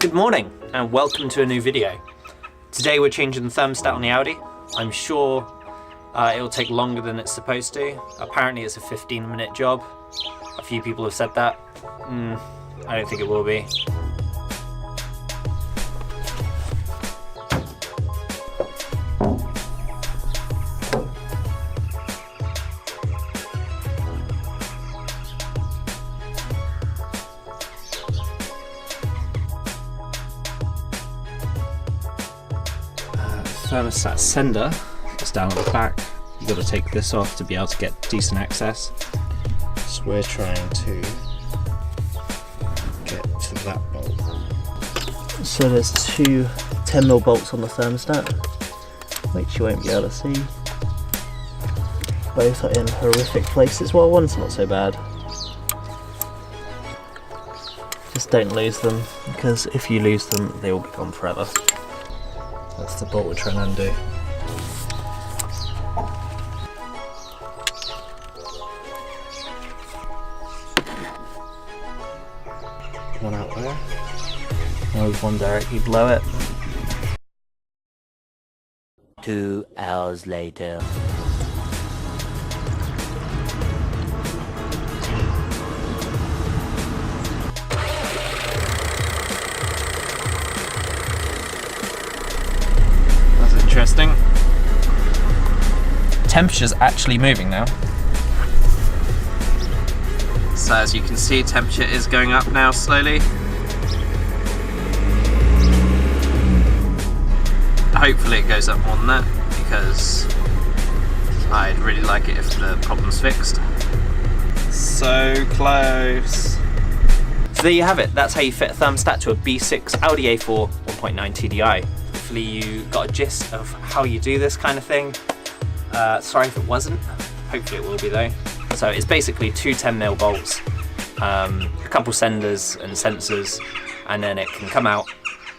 Good morning and welcome to a new video. Today we're changing the thermostat on the Audi. I'm sure it'll take longer than it's supposed to. Apparently it's a 15-minute job. A few people have said that. I don't think it will be. Thermostat sender is down at the back. You've got to take this off to be able to get decent access. So we're trying to get to that bolt. So there's two 10mm bolts on the thermostat, which you won't be able to see. Both are in horrific places. Well, one's not so bad. Just don't lose them, because if you lose them, they will be gone forever. That's the bolt we're trying to undo. One out there. There's one directly below it. 2 hours later. Interesting. Temperature's actually moving now. So as you can see, temperature is going up now slowly. Hopefully it goes up more than that, because I'd really like it if the problem's fixed. So close. So there you have it. That's how you fit a thermostat to a B6 Audi A4 1.9 TDI. Hopefully you got a gist of how you do this kind of thing. Sorry if it wasn't. Hopefully it will be though. So it's basically two 10mm bolts, a couple senders and sensors, and then it can come out.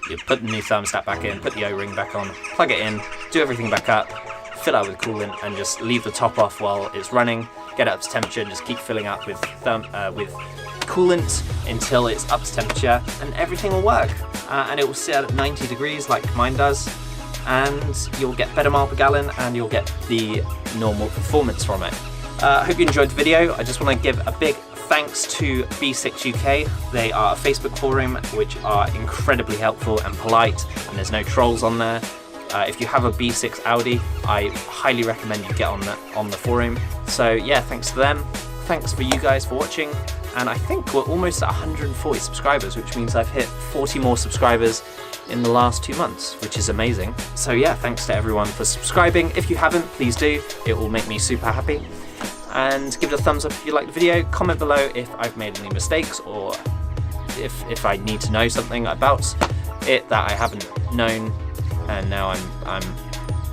You put the new thermostat back in, put the O-ring back on, plug it in, do everything back up, fill out with coolant, and just leave the top off while it's running. Get it up to temperature and just keep filling up with coolant until it's up to temperature, and everything will work. And it will sit at 90 degrees like mine does, and you'll get better mile per gallon and you'll get the normal performance from it. I hope you enjoyed the video. I just want to give a big thanks to B6 UK. They are a Facebook forum which are incredibly helpful and polite, and there's no trolls on there. If you have a B6 Audi, I highly recommend you get on the forum. So yeah, thanks to them. Thanks for you guys for watching. And I think we're almost at 140 subscribers, which means I've hit 40 more subscribers in the last 2 months, which is amazing. So yeah, thanks to everyone for subscribing. If you haven't, please do. It will make me super happy. And give it a thumbs up if you like the video. Comment below if I've made any mistakes, or if I need to know something about it that I haven't known. And now I'm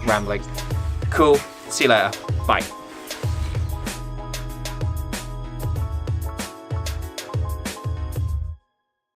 rambling. Cool. See you later. Bye.